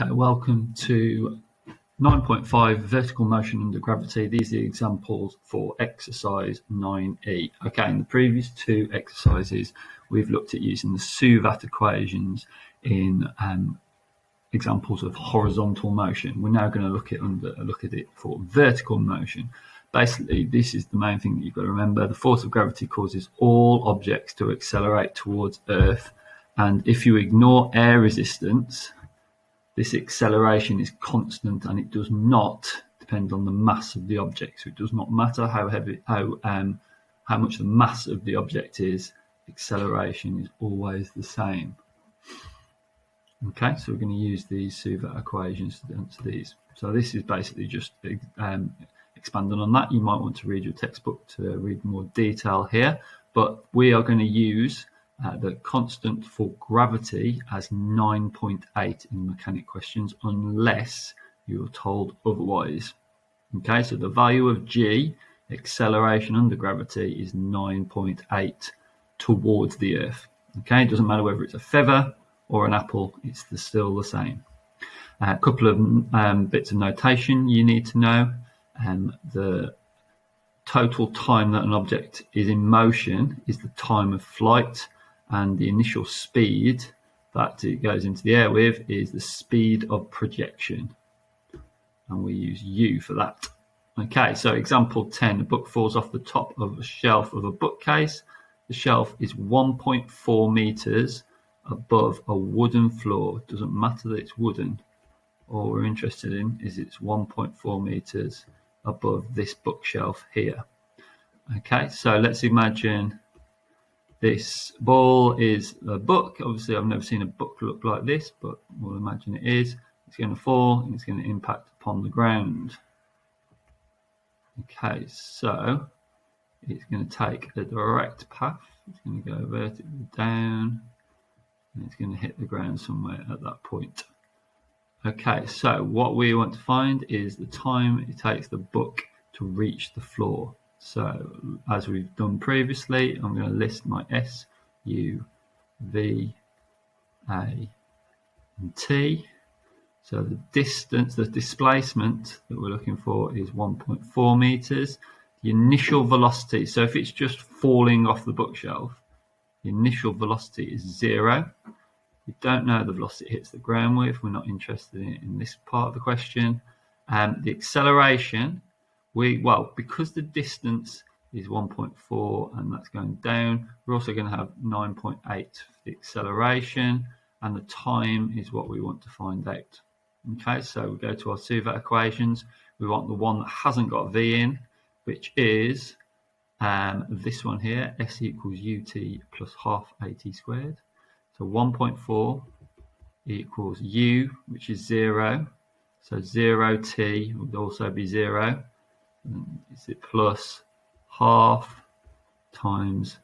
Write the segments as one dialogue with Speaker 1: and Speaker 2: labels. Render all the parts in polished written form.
Speaker 1: Okay, welcome to 9.5 vertical motion under gravity. These are the examples for exercise 9e. Okay, in the previous two exercises, we've looked at using the Suvat equations in examples of horizontal motion. We're now going to look at it for vertical motion. Basically, this is the main thing that you've got to remember. The force of gravity causes all objects to accelerate towards Earth, and if you ignore air resistance, this acceleration is constant and it does not depend on the mass of the object. So it does not matter how much the mass of the object is, acceleration is always the same. Okay, so we're going to use these Suvat equations to answer these. So this is basically just expanding on that. You might want to read your textbook to read more detail here, but we are going to use the constant for gravity as 9.8 in mechanic questions, unless you're told otherwise. Okay, so the value of G, acceleration under gravity, is 9.8 towards the Earth. Okay, it doesn't matter whether it's a feather or an apple, it's still the same. A couple of bits of notation you need to know. The total time that an object is in motion is the time of flight, and the initial speed that it goes into the air with is the speed of projection, and we use u for that. Okay, so example 10, a book falls off the top of a shelf of a bookcase. The shelf is 1.4 meters above a wooden floor. It doesn't matter that it's wooden. All we're interested in is it's 1.4 meters above this bookshelf here. Okay, so let's imagine this ball is a book. Obviously, I've never seen a book look like this, but we'll imagine it is. It's going to fall and it's going to impact upon the ground. Okay, so it's going to take a direct path. It's going to go vertically down and it's going to hit the ground somewhere at that point. Okay, so what we want to find is the time it takes the book to reach the floor. So, as we've done previously, I'm going to list my S, U, V, A, and T. So the distance, the displacement that we're looking for is 1.4 meters. The initial velocity, so if it's just falling off the bookshelf, the initial velocity is 0. We don't know the velocity it hits the ground with. We're not interested in this part of the question. The acceleration, because the distance is 1.4 and that's going down, we're also going to have 9.8 for the acceleration, and the time is what we want to find out. Okay, so we go to our Suvat equations. We want the one that hasn't got V in, which is this one here, S equals ut plus half at squared. So 1.4 equals u, which is 0. So 0t would also be 0. Is it plus half times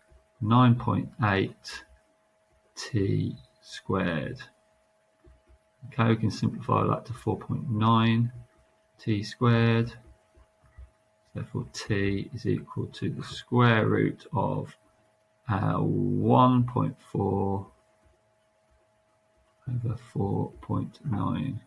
Speaker 1: 9.8 t squared. Okay, we can simplify that to 4.9 t squared. Therefore, t is equal to the square root of 1.4 over 4.9.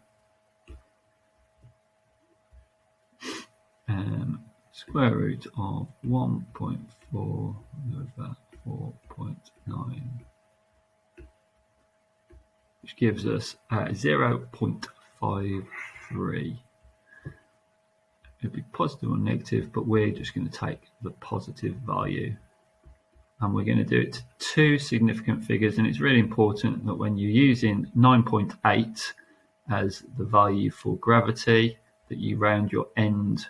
Speaker 1: Square root of 1.4 over 4.9, which gives us 0.53. It'd be positive or negative, but we're just going to take the positive value. And we're going to do it to two significant figures. And it's really important that when you're using 9.8 as the value for gravity, that you round your end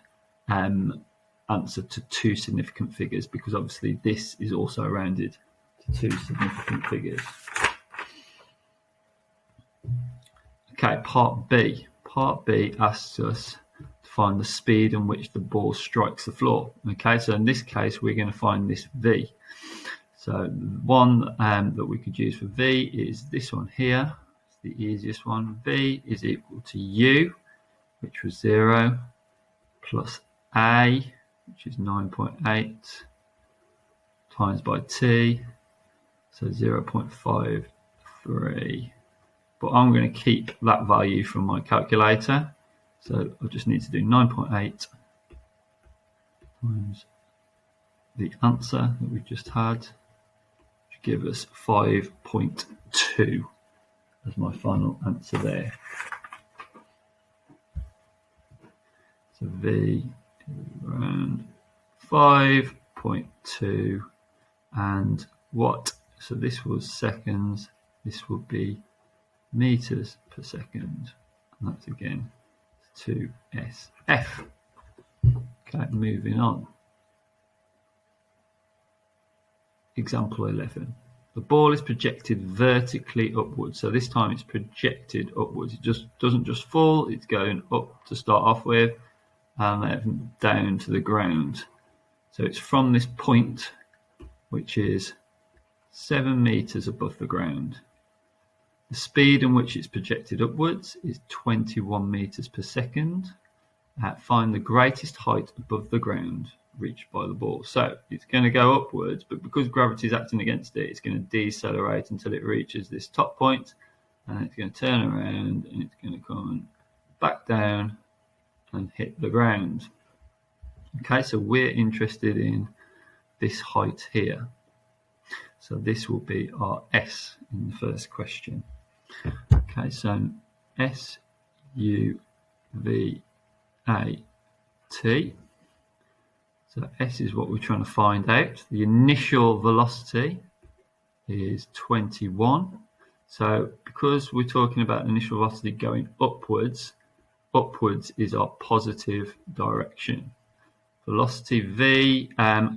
Speaker 1: answer to two significant figures, because obviously this is also rounded to two significant figures. Okay, part B. Part B asks us to find the speed in which the ball strikes the floor. Okay, so in this case, we're going to find this V. So the one that we could use for V is this one here. It's the easiest one. V is equal to U, which was 0, plus A, which is 9.8, times by T, so 0.53, but I'm going to keep that value from my calculator. So I just need to do 9.8 times the answer that we just had, which give us 5.2 as my final answer there. So V is around 5.2, and what? So this was seconds, this would be meters per second, and that's again 2SF. Okay, moving on. Example 11. The ball is projected vertically upwards. So this time it's projected upwards. It just doesn't just fall, it's going up to start off with and then down to the ground. So it's from this point, which is 7 meters above the ground. The speed in which it's projected upwards is 21 meters per second. Find the greatest height above the ground reached by the ball. So it's going to go upwards, but because gravity is acting against it, it's going to decelerate until it reaches this top point, and it's going to turn around and it's going to come back down and hit the ground. Okay, so we're interested in this height here. So this will be our S in the first question. Okay, so S-U-V-A-T. So S is what we're trying to find out. The initial velocity is 21. So because we're talking about initial velocity going upwards, upwards is our positive direction. Velocity V,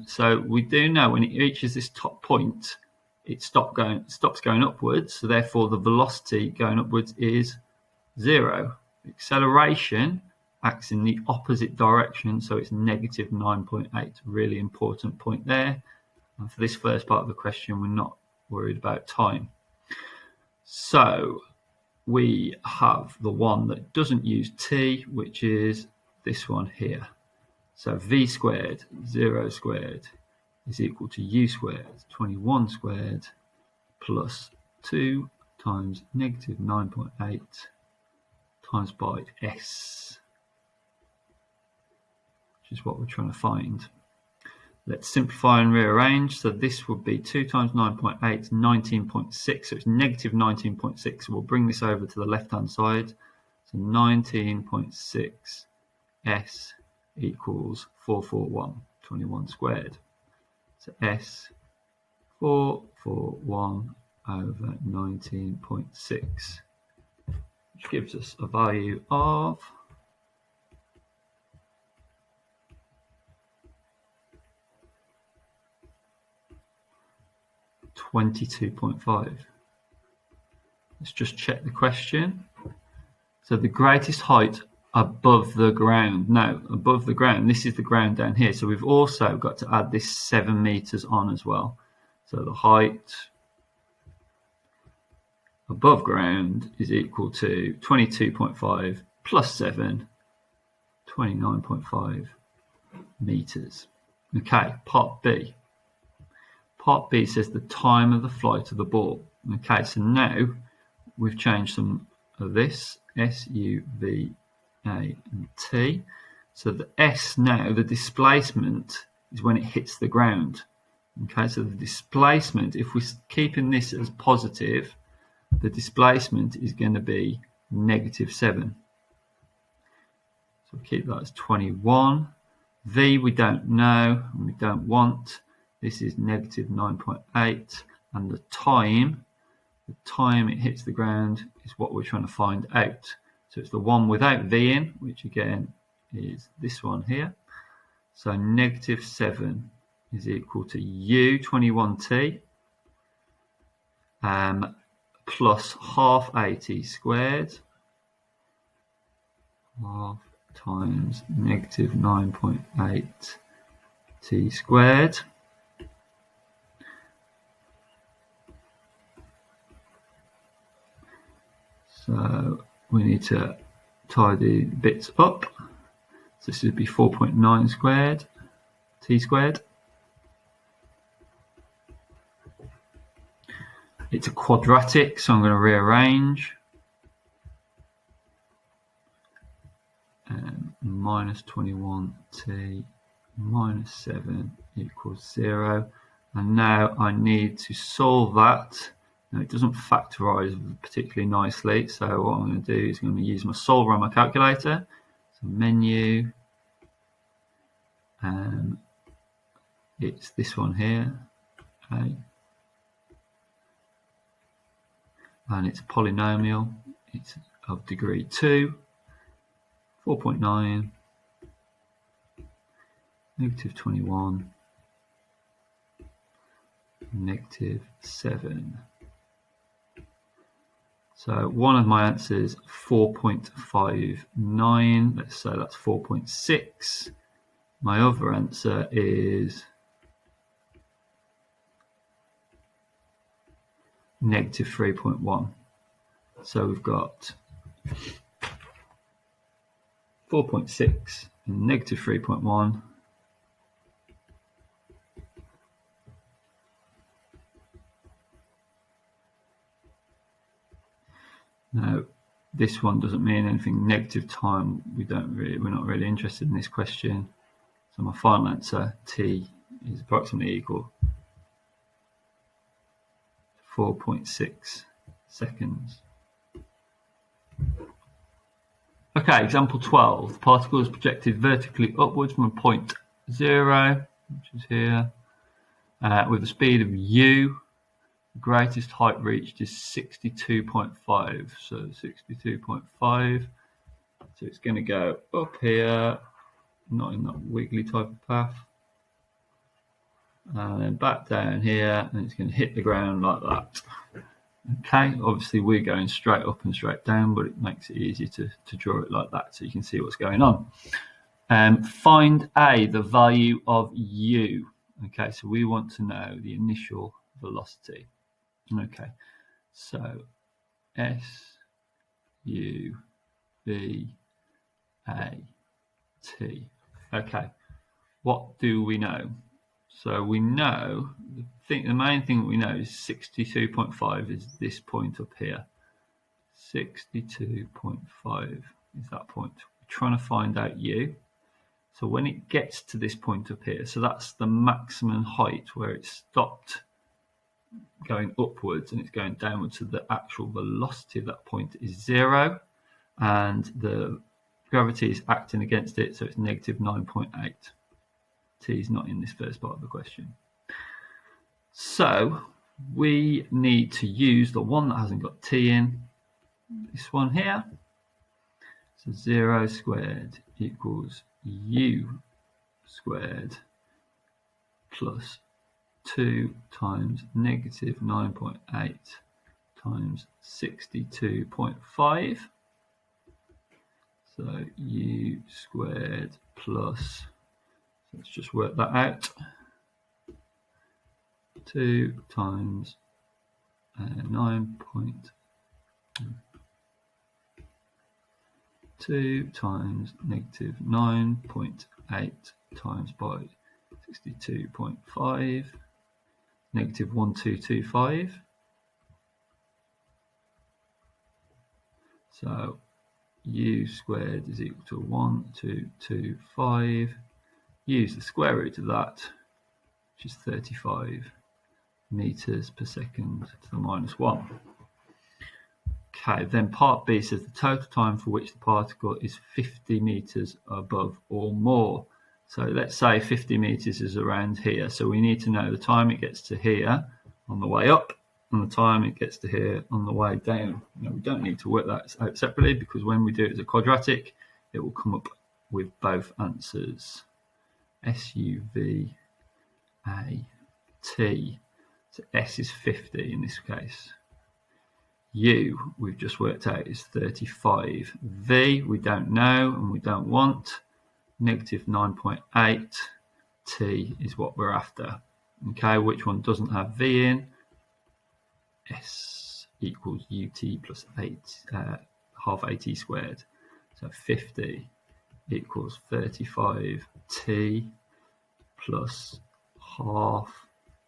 Speaker 1: so we do know when it reaches this top point, it stops going upwards, so therefore the velocity going upwards is 0. Acceleration acts in the opposite direction, so it's negative 9.8. Really important point there. And for this first part of the question, we're not worried about time. So we have the one that doesn't use t, which is this one here. So v squared, 0 squared, is equal to u squared, 21 squared, plus 2 times negative 9.8 times by s, which is what we're trying to find. Let's simplify and rearrange. So this would be 2 times 9.8, 19.6. So it's negative 19.6. So we'll bring this over to the left-hand side. So 19.6 s equals 441, 21 squared. So s 441 over 19.6, which gives us a value of 22.5. Let's just check the question. So the greatest height above the ground. Now, above the ground, this is the ground down here. So we've also got to add this 7 meters on as well. So the height above ground is equal to 22.5 plus 7, 29.5 meters. Okay, part B. Part B says the time of the flight of the ball. Okay, so now we've changed some of this, S, U, V, A, and T. So the S now, the displacement is when it hits the ground. Okay, so the displacement, if we're keeping this as positive, the displacement is going to be negative 7. So we'll keep that as 21. V we don't know, and we don't want. This is negative 9.8, and the time it hits the ground is what we're trying to find out. So it's the one without V in, which again is this one here. So negative 7 is equal to U, 21t, plus half AT squared, half times negative 9.8 t squared. So we need to tidy bits up. So this would be 4.9 squared, t squared. It's a quadratic, so I'm going to rearrange. minus 21t minus 7 equals 0. And now I need to solve that. Now it doesn't factorise particularly nicely, so what I'm going to do is I'm going to use my solver on my calculator. So menu, it's this one here, okay. And it's a polynomial. It's of degree 2, 4.9, negative 21, negative 7. So one of my answers 4.59. Let's say that's 4.6. My other answer is negative 3.1. So we've got 4.6 and negative 3.1. Now, this one doesn't mean anything. Negative time, we're not really interested in this question. So my final answer, t, is approximately equal to 4.6 seconds. Okay, example 12. The particle is projected vertically upwards from a point 0, which is here, with a speed of u. The greatest height reached is 62.5. So 62.5. So it's going to go up here, not in that wiggly type of path, and then back down here, and it's going to hit the ground like that. Okay, obviously we're going straight up and straight down, but it makes it easier to draw it like that so you can see what's going on. Find A, the value of u. Okay, so we want to know the initial velocity. Okay, so S, U, V, A, T. Okay, what do we know? So we know, the main thing we know is 62.5 is this point up here. 62.5 is that point. We're trying to find out u. So when it gets to this point up here, so that's the maximum height where it stopped going upwards and it's going downwards, so the actual velocity of that point is 0, and the gravity is acting against it, so it's negative 9.8. T is not in this first part of the question. So we need to use the one that hasn't got t in, this one here. So 0 squared equals u squared plus 2 times negative 9.8 times 62.5. So u squared plus, let's just work that out, 2 times 2 times negative 9.8 times by 62.5, negative 1225. So u squared is equal to 1225. Use the square root of that, which is 35 meters per second to the minus 1. Okay, then part B says the total time for which the particle is 50 meters above or more. So let's say 50 meters is around here. So we need to know the time it gets to here on the way up and the time it gets to here on the way down. Now, we don't need to work that out separately because when we do it as a quadratic, it will come up with both answers. SUV A T. So S is 50 in this case. U, we've just worked out, is 35. V, we don't know and we don't want. Negative 9.8. T is what we're after. Okay, which one doesn't have V in? S equals UT plus 8, half AT squared. So 50 equals 35T plus half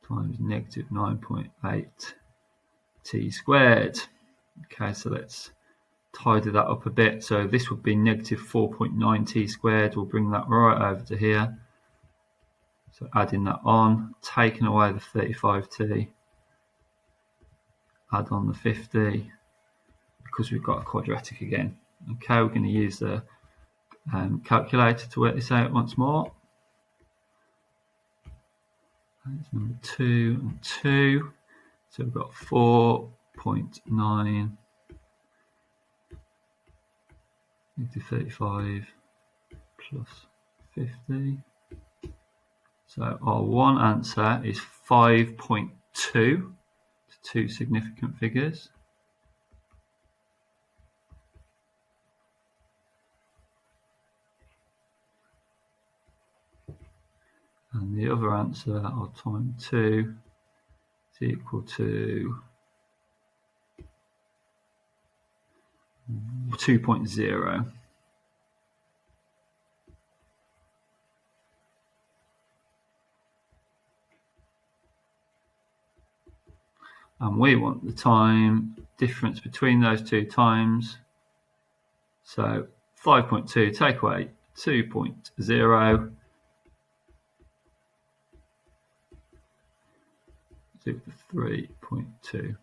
Speaker 1: times negative 9.8 T squared. Okay, so let's tidy that up a bit. So this would be negative 4.9 t squared. We'll bring that right over to here. So adding that on, taking away the 35t, add on the 50, because we've got a quadratic again. Okay, we're going to use the calculator to work this out once more. That's number 2 and 2. So we've got 4.9 negative 35 plus 50. So our one answer is 5.2, two significant figures. And the other answer, our time 2, is equal to 2.0. And we want the time difference between those two times. So 5.2 take away 2.0 to 3.2.